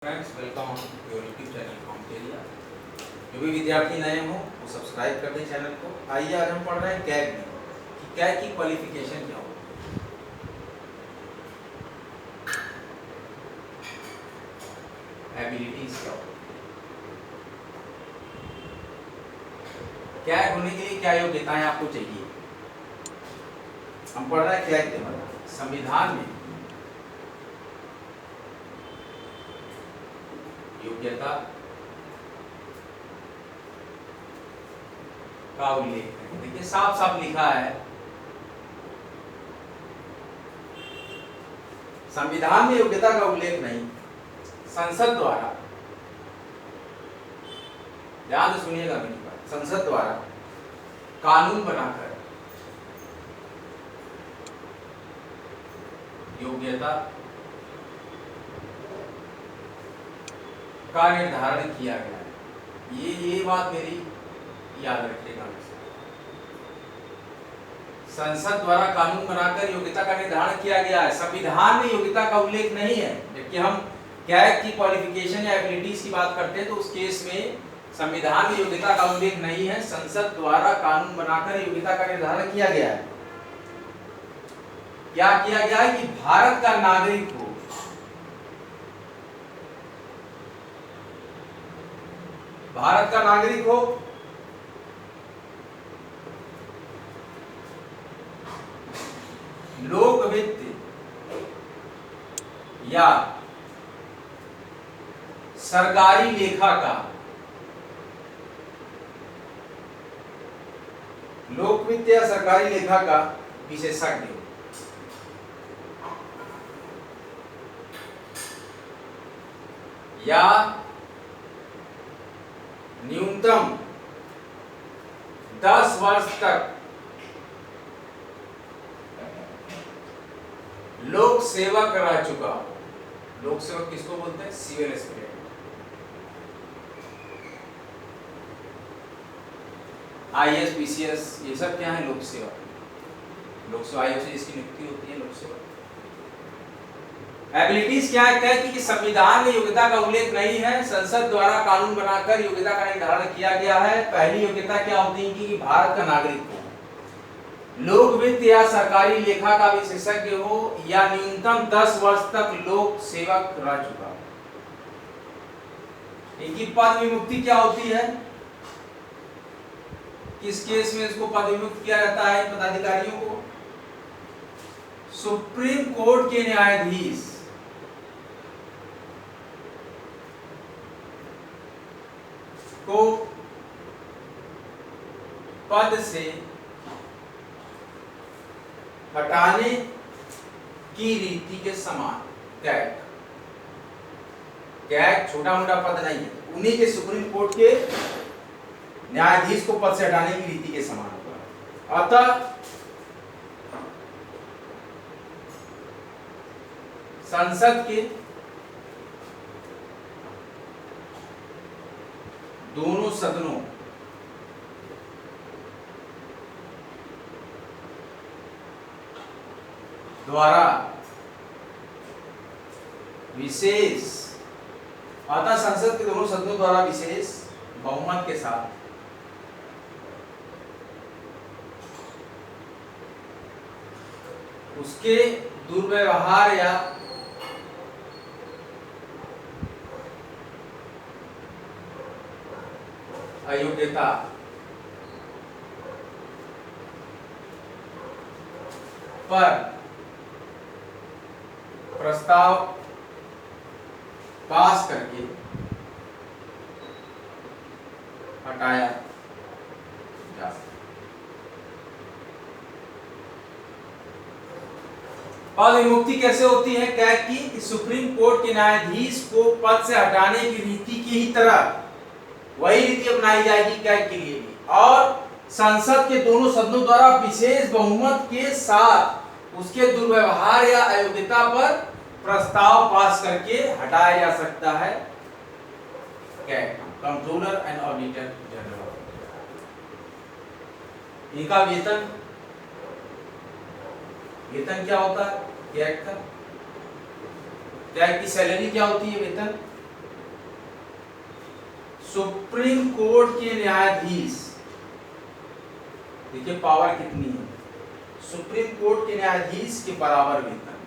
Friends, welcome on your YouTube channel कॉम्टेरिया। जो भी विद्यार्थी नए हो वो सब्सक्राइब कर दें चैनल को। आइए आज हम पढ़ रहे हैं कैग की कैग की क्वालिफिकेशन क्या होती है, एबिलिटीज क्या होती है, कैग होने के लिए क्या योग्यताएं आपको चाहिए। हम पढ़ रहे हैं कैग के बारे में। संविधान में योग्यता का उल्लेख है। देखिए साफ साफ लिखा है, संविधान में योग्यता का उल्लेख नहीं, संसद द्वारा, ध्यान से सुनिएगा मेरी बात, संसद द्वारा कानून बनाकर योग्यता का निर्धारण किया गया है। ये बात मेरी याद रखिएगा। संसद द्वारा कानून बनाकर योग्यता का निर्धारण किया गया है। संविधान में योग्यता का उल्लेख नहीं है। जबकि हम कैग की क्वालिफिकेशन या एबिलिटीज की बात करते हैं तो उस केस में संविधान में योग्यता का उल्लेख नहीं है, संसद द्वारा कानून बनाकर योग्यता का निर्धारण किया गया है। क्या किया गया है कि भारत का नागरिक हो, भारत का नागरिक हो, लोक वित्त या सरकारी लेखा का, लोक वित्त या सरकारी लेखा का विशेषज्ञ हो, या न्यूनतम 10 वर्ष तक लोक सेवक रह चुका हो। लोक सेवक किसको बोलते हैं? Civil aspirant. आईएएस, पीसीएस, ये सब क्या है? लोक सेवक। लोक सेवा आयोग से जिसकी नियुक्ति होती है, लोक सेवक। एबिलिटीज क्या है? कहती कि संविधान में योग्यता का उल्लेख नहीं है, संसद द्वारा कानून बनाकर योग्यता का निर्धारण किया गया है। पहली योग्यता क्या होती है कि भारत का नागरिक हो, लोक वित्त या सरकारी लेखा का विशेषज्ञ हो, या न्यूनतम 10 वर्ष तक लोक सेवक रह चुका हो। इनकी पद विमुक्ति क्या होती है? किस केस में इसको पद विमुक्त किया जाता है पदाधिकारियों को? सुप्रीम कोर्ट के न्यायाधीश को पद से हटाने की रीति के समान। कैग छोटा मोटा पद नहीं है, उन्हीं के सुप्रीम कोर्ट के न्यायाधीश को पद से हटाने की रीति के समान होगा। अतः संसद के दोनों सदनों द्वारा विशेष, अतः संसद के दोनों सदनों द्वारा विशेष बहुमत के साथ उसके दुर्व्यवहार या अयोग्यता पर प्रस्ताव पास करके हटाया जा सकता। पद विमुक्ति कैसे होती है कैग की? कि सुप्रीम कोर्ट के न्यायाधीश को पद से हटाने की रीति की ही तरह वही रीति अपनाई जाएगी कैग के लिए भी, और संसद के दोनों सदनों द्वारा विशेष बहुमत के साथ उसके दुर्व्यवहार या अयोग्यता पर प्रस्ताव पास करके हटाया जा सकता है। CAG, controller and auditor general. इनका वेतन क्या होता है? कैग का, कैग की सैलरी क्या होती है? वेतन सुप्रीम कोर्ट के न्यायाधीश, देखिए पावर कितनी है, सुप्रीम कोर्ट के न्यायाधीश के बराबर वेतन,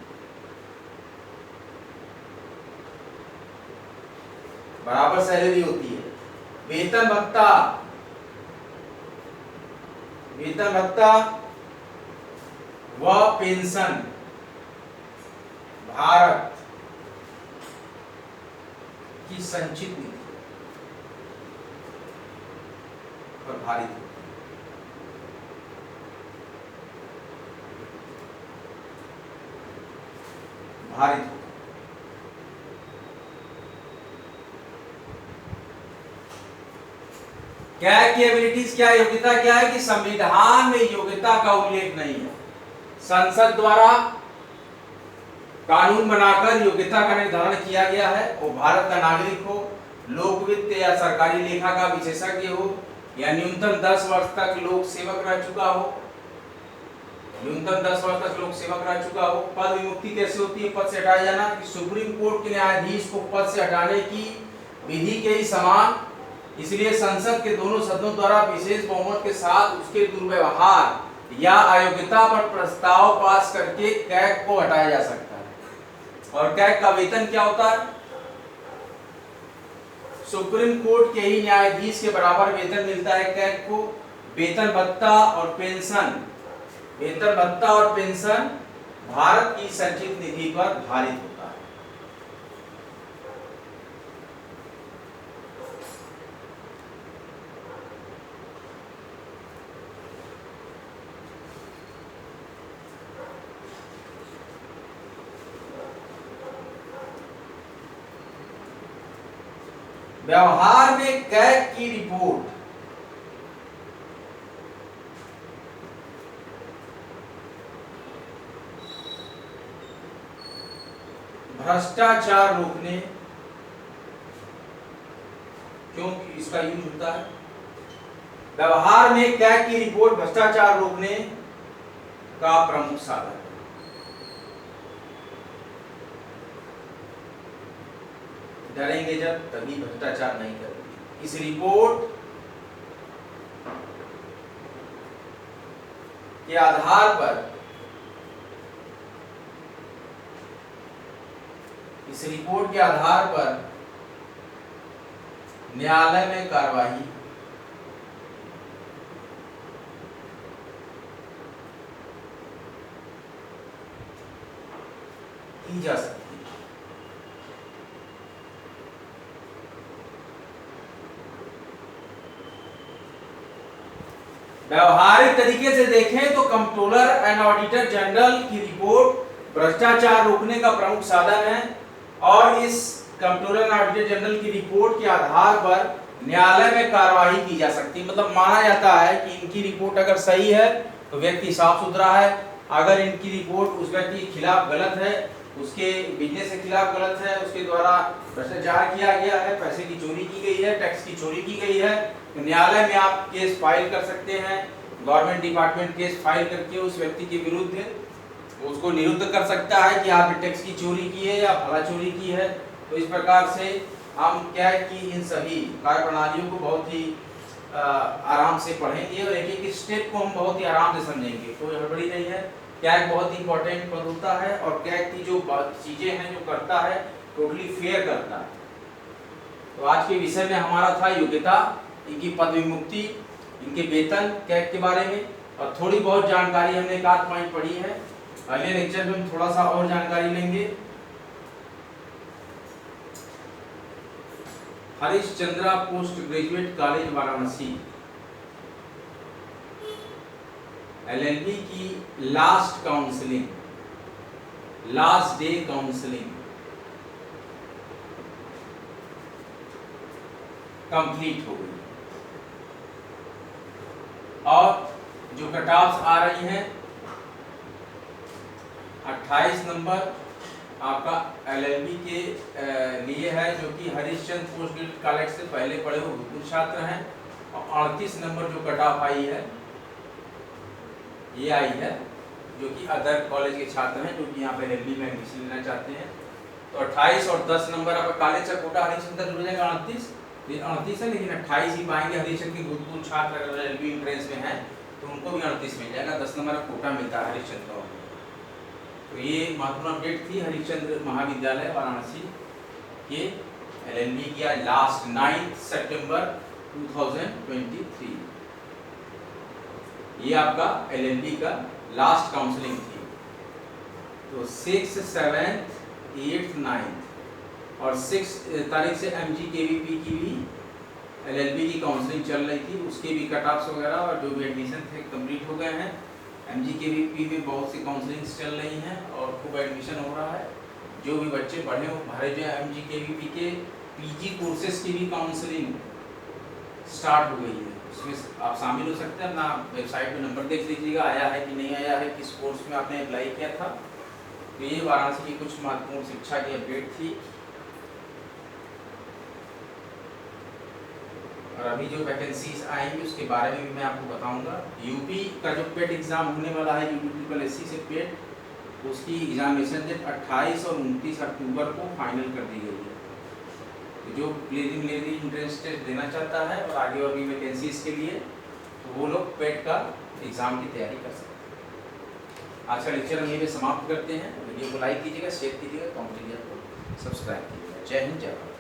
बराबर सैलरी होती है। वेतन भत्ता, वेतन भत्ता व पेंशन भारत की संचित निधि पर भारित होती है। भारित होता है। कैग की एबिलिटीज क्या, योग्यता क्या है कि संविधान में योग्यता का उल्लेख नहीं है। संसद द्वारा कानून बनाकर योग्यता का निर्धारण किया गया है। वो भारत का नागरिक हो, लोक वित्त या सरकारी लेखा का विशेषज्ञ हो, या न्यूनतम 10 वर्ष तक लोक सेवक रह चुका हो, न्यूनतम 10 वर्ष तक लोक सेवक रह चुका हो। पद विमुक्ति कैसे होती है, पद से हटाया जाना, कि सुप्रीम कोर्ट के न्यायाधीश को पद से हटाने की विधि के ही समान, इसलिए संसद के दोनों सदनों द्वारा विशेष बहुमत के साथ उसके दुर्व्यवहार या अयोग्यता पर प्रस्ताव पास करके कैग को हटाया जा सकता है। और कैग का वेतन क्या होता है, सुप्रीम कोर्ट के ही न्यायाधीश के बराबर वेतन मिलता है कैग को। वेतन भत्ता और पेंशन, वेतन भत्ता और पेंशन भारत की संचित निधि पर भारित होता है। व्यवहार में कैग की रिपोर्ट, भ्रष्टाचार रोकने, क्यों इसका यूज होता है, व्यवहार में कैग की रिपोर्ट भ्रष्टाचार रोकने का प्रमुख साधन। डरेंगे जब तभी भ्रष्टाचार नहीं करेंगे। इस रिपोर्ट के आधार पर, इस रिपोर्ट के आधार पर न्यायालय में कार्यवाही की जा सकती है। व्यवहारिक तरीके से देखें तो कंट्रोलर एंड ऑडिटर जनरल की रिपोर्ट भ्रष्टाचार रोकने का प्रमुख साधन है, और इस कंट्रोलर एंड ऑडिटर जनरल की रिपोर्ट के आधार पर न्यायालय में कार्यवाही की जा सकती है। मतलब माना जाता है कि इनकी रिपोर्ट अगर सही है तो व्यक्ति साफ सुथरा है, अगर इनकी रिपोर्ट उस व्यक्ति के खिलाफ गलत है, उसके बिजनेस के खिलाफ गलत है, उसके द्वारा भ्रष्टाचार किया गया है, पैसे की चोरी की गई है, टैक्स की चोरी की गई है, तो न्यायालय में आप केस फाइल कर सकते हैं। गवर्नमेंट डिपार्टमेंट केस फाइल करके उस व्यक्ति के विरुद्ध उसको निरुद्ध कर सकता है कि आपने टैक्स की चोरी की है या फला चोरी की है। तो इस प्रकार से हम क्या है कि इन सभी कार्य प्रणालियों को बहुत ही आराम से पढ़ेंगे और एक एक स्टेप को हम बहुत ही आराम से समझेंगे, कोई हड़बड़ी नहीं है। कैग बहुत इंपॉर्टेंट पद होता है और कैग की जो चीजें हैं जो करता है टोटली फेयर करता है। तो आज के विषय में हमारा था योग्यता, इनकी पद विमुक्ति, इनके वेतन, कैग के बारे में, और थोड़ी बहुत जानकारी हमने एक आध पॉइंट पढ़ी है। अगले लेक्चर में हम थोड़ा सा और जानकारी लेंगे। Harishchandra post graduate college Varanasi, LLB की last counselling, last day counselling complete हो गई, और जो कट ऑफ्स आ रही हैं 28 नंबर आपका LLB के लिए है, जो कि हरिश्चंद्र पोस्ट ग्रेजुएट कॉलेज से पहले पढ़े हुए भूतपूर्व छात्र हैं, और 38 नंबर जो कट ऑफ आई है ये आई है जो कि अदर कॉलेज के छात्र हैं जो कि यहाँ पे LLB में एडमिशन लेना चाहते हैं। तो 28 और 10 नंबर आपका कॉलेज का कोटा हरिश्चंद्र जुड़ जाएगा 38, ये 38 है, लेकिन 28 ही पाएंगे। हरिश्चंद्र के भूतपूर्व छात्र अगर एलएलबी एंट्रेंस में हैं तो उनको भी 38 मिल जाएगा, 10 नंबर का कोटा मिलता है हरिश्चंद्र को। तो ये महत्वपूर्ण अपडेट थी हरिश्चंद्र महाविद्यालय वाराणसी के एलएलबी किया लास्ट 9 सितंबर 2023। ये आपका एलएलबी का लास्ट काउंसलिंग थी। तो 6, 7, 8, 9 और 6 तारीख से MGKVP की भी एलएलबी की काउंसलिंग चल रही थी, उसके भी कट ऑफ्स वगैरह और जो भी एडमिशन थे कंप्लीट हो गए हैं। MGKVP में बहुत सी काउंसलिंग्स चल रही हैं और खूब एडमिशन हो रहा है। जो भी बच्चे पढ़े हो भरे जो MGKVP के PG कोर्सेज की भी काउंसलिंग स्टार्ट हो गई है, उसमें आप शामिल हो सकते हैं। अपना वेबसाइट पे नंबर देख लीजिएगा, आया है कि नहीं आया है, किस कोर्स में आपने अप्लाई किया था। तो ये वाराणसी की कुछ महत्वपूर्ण शिक्षा की अपडेट थी। और अभी जो वैकेंसीज आएंगी उसके बारे में भी मैं आपको बताऊंगा। यूपी का जो पेट एग्जाम होने वाला है UPSSC से पेट, उसकी एग्जामिनेशन डेट 28 और 29 अक्टूबर को फाइनल कर दी गई है। तो जो प्रीलिमिनरी एंट्रेंस टेस्ट देना चाहता है और आगे और भी वैकेंसीज के लिए, तो वो लोग पेट का एग्जाम की तैयारी कर सकते हैं। आज का लेक्चर हम यहीं पे समाप्त करते हैं। वीडियो को लाइक कीजिएगा, शेयर कीजिएगा, कमेंट कीजिएगा, सब्सक्राइब कीजिएगा। जय हिंद, जय भारत।